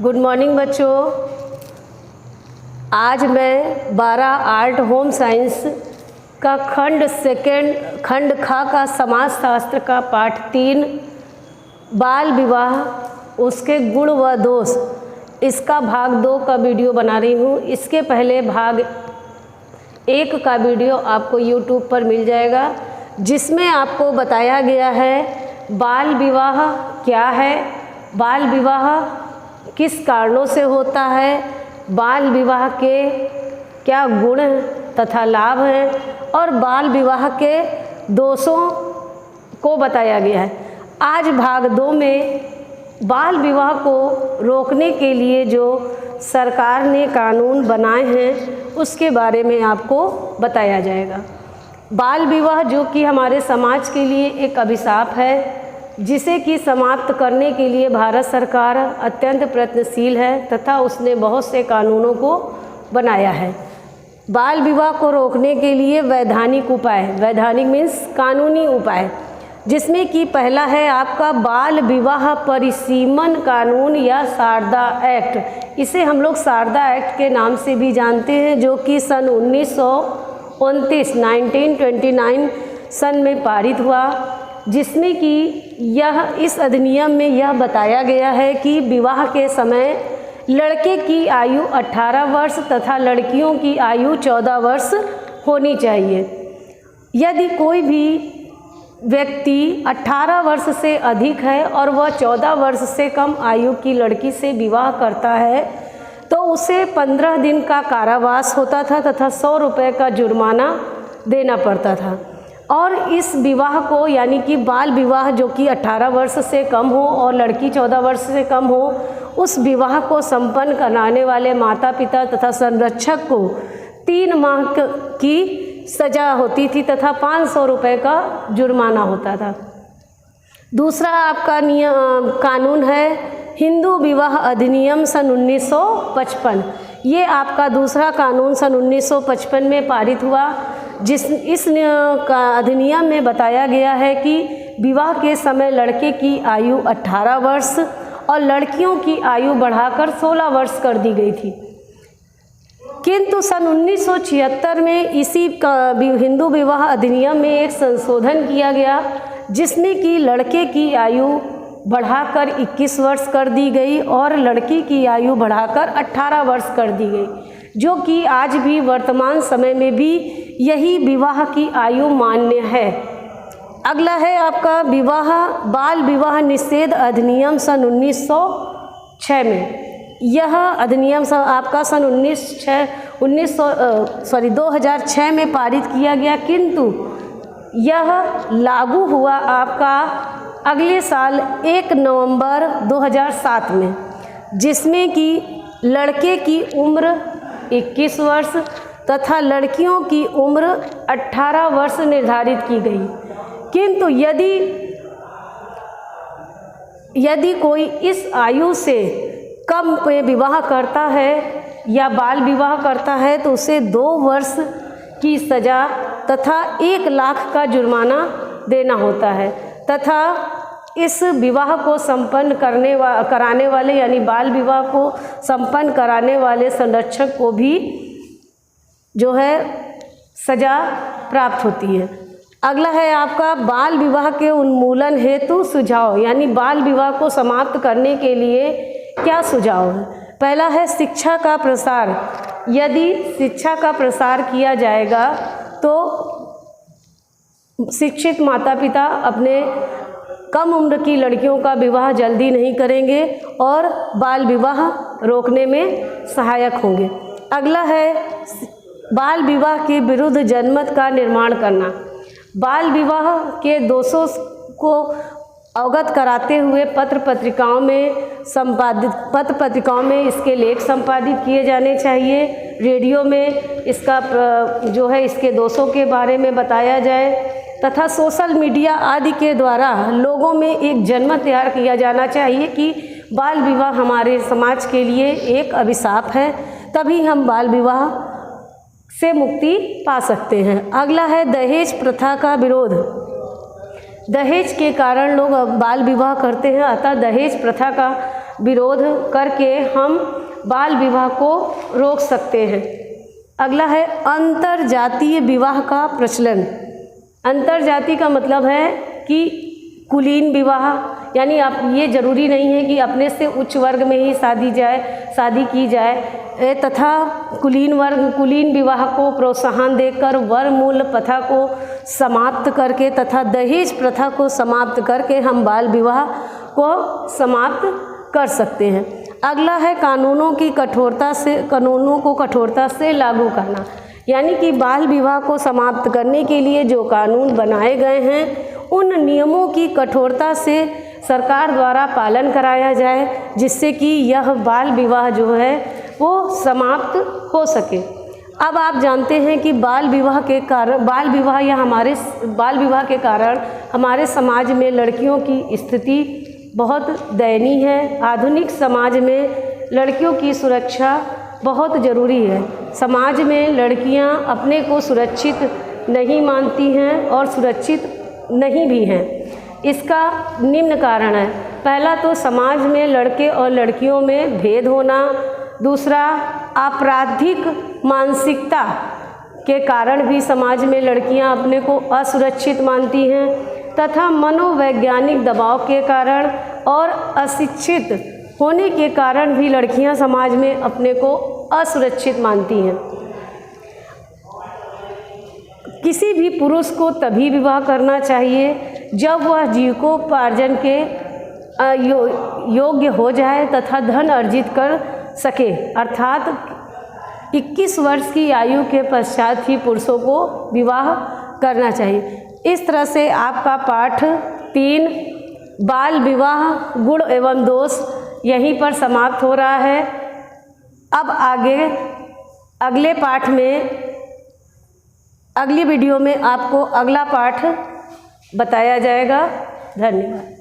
Good morning बच्चों। आज मैं 12 आर्ट होम साइंस का खंड खा का समाजशास्त्र का पाठ 3 बाल विवाह उसके गुण व दोष, इसका भाग 2 का वीडियो बना रही हूँ। इसके पहले भाग 1 का वीडियो आपको YouTube पर मिल जाएगा, जिसमें आपको बताया गया है बाल विवाह क्या है, बाल विवाह किस कारणों से होता है, बाल विवाह के क्या गुण तथा लाभ हैं और बाल विवाह के दोषों को बताया गया है। आज भाग 2 में बाल विवाह को रोकने के लिए जो सरकार ने कानून बनाए हैं उसके बारे में आपको बताया जाएगा। बाल विवाह जो कि हमारे समाज के लिए एक अभिशाप है, जिसे कि समाप्त करने के लिए भारत सरकार अत्यंत प्रयत्नशील है तथा उसने बहुत से कानूनों को बनाया है। बाल विवाह को रोकने के लिए वैधानिक उपाय, वैधानिक मीन्स कानूनी उपाय, जिसमें कि पहला है आपका बाल विवाह परिसीमन कानून या शारदा एक्ट। इसे हम लोग शारदा एक्ट के नाम से भी जानते हैं, जो कि सन 1929 सन में पारित हुआ, जिसमें कि इस अधिनियम में यह बताया गया है कि विवाह के समय लड़के की आयु 18 वर्ष तथा लड़कियों की आयु 14 वर्ष होनी चाहिए। यदि कोई भी व्यक्ति 18 वर्ष से अधिक है और वह 14 वर्ष से कम आयु की लड़की से विवाह करता है तो उसे 15 दिन का कारावास होता था तथा 100 रुपये का जुर्माना देना पड़ता था। और इस विवाह को यानी कि बाल विवाह जो कि 18 वर्ष से कम हो और लड़की 14 वर्ष से कम हो, उस विवाह को संपन्न कराने वाले माता पिता तथा संरक्षक को 3 माह की सज़ा होती थी तथा 500 रुपये का जुर्माना होता था। दूसरा आपका कानून है हिंदू विवाह अधिनियम सन 1955। ये आपका दूसरा कानून सन 1955 में पारित हुआ, इस अधिनियम में बताया गया है कि विवाह के समय लड़के की आयु 18 वर्ष और लड़कियों की आयु बढ़ाकर 16 वर्ष कर दी गई थी। किंतु सन 1976 में इसी हिंदू विवाह अधिनियम में एक संशोधन किया गया, जिसमें कि लड़के की आयु बढ़ाकर 21 वर्ष कर दी गई और लड़की की आयु बढ़ाकर 18 वर्ष कर दी गई, जो कि आज भी वर्तमान समय में भी यही विवाह की आयु मान्य है। अगला है आपका बाल विवाह निषेध अधिनियम सन 1906 में। यह अधिनियम आपका सन 2006 में पारित किया गया, किंतु यह लागू हुआ आपका अगले साल 1 नवंबर 2007 में, जिसमें कि लड़के की उम्र 21 वर्ष तथा लड़कियों की उम्र 18 वर्ष निर्धारित की गई। किंतु यदि कोई इस आयु से कम पे विवाह करता है या बाल विवाह करता है तो उसे 2 वर्ष की सज़ा तथा 1 लाख का जुर्माना देना होता है तथा इस विवाह को संपन्न कराने वाले यानी बाल विवाह को संपन्न कराने वाले संरक्षक को भी जो है सज़ा प्राप्त होती है। अगला है आपका बाल विवाह के उन्मूलन हेतु सुझाव, यानी बाल विवाह को समाप्त करने के लिए क्या सुझाव है। पहला है शिक्षा का प्रसार। यदि शिक्षा का प्रसार किया जाएगा तो शिक्षित माता पिता अपने कम उम्र की लड़कियों का विवाह जल्दी नहीं करेंगे और बाल विवाह रोकने में सहायक होंगे। अगला है बाल विवाह के विरुद्ध जनमत का निर्माण करना। बाल विवाह के दोषों को अवगत कराते हुए पत्र पत्रिकाओं में इसके लेख संपादित किए जाने चाहिए। रेडियो में इसका जो है इसके दोषों के बारे में बताया जाए तथा सोशल मीडिया आदि के द्वारा लोगों में एक जनमत तैयार किया जाना चाहिए कि बाल विवाह हमारे समाज के लिए एक अभिशाप है, तभी हम बाल विवाह से मुक्ति पा सकते हैं। अगला है दहेज प्रथा का विरोध। दहेज के कारण लोग बाल विवाह करते हैं, अतः दहेज प्रथा का विरोध करके हम बाल विवाह को रोक सकते हैं। अगला है अंतर जातीय विवाह का प्रचलन। अंतर जाति का मतलब है कि कुलीन विवाह, यानी आप ये ज़रूरी नहीं है कि अपने से उच्च वर्ग में ही शादी की जाए तथा कुलीन विवाह को प्रोत्साहन देकर वरमूल प्रथा को समाप्त करके तथा दहेज प्रथा को समाप्त करके हम बाल विवाह को समाप्त कर सकते हैं। अगला है कानूनों को कठोरता से लागू करना, यानी कि बाल विवाह को समाप्त करने के लिए जो कानून बनाए गए हैं उन नियमों की कठोरता से सरकार द्वारा पालन कराया जाए, जिससे कि यह बाल विवाह जो है वो समाप्त हो सके। अब आप जानते हैं कि बाल विवाह के कारण हमारे समाज में लड़कियों की स्थिति बहुत दयनीय है। आधुनिक समाज में लड़कियों की सुरक्षा बहुत ज़रूरी है। समाज में लड़कियां अपने को सुरक्षित नहीं मानती हैं और सुरक्षित नहीं भी हैं। इसका निम्न कारण है। पहला तो समाज में लड़के और लड़कियों में भेद होना। दूसरा, आपराधिक मानसिकता के कारण भी समाज में लड़कियां अपने को असुरक्षित मानती हैं तथा मनोवैज्ञानिक दबाव के कारण और अशिक्षित होने के कारण भी लड़कियां समाज में अपने को असुरक्षित मानती हैं। किसी भी पुरुष को तभी विवाह करना चाहिए जब वह जीविकोपार्जन के योग्य हो जाए तथा धन अर्जित कर सके, अर्थात 21 वर्ष की आयु के पश्चात ही पुरुषों को विवाह करना चाहिए। इस तरह से आपका पाठ 3 बाल विवाह गुण एवं दोष यहीं पर समाप्त हो रहा है। अब आगे अगले पाठ में, अगली वीडियो में आपको अगला पाठ बताया जाएगा। धन्यवाद।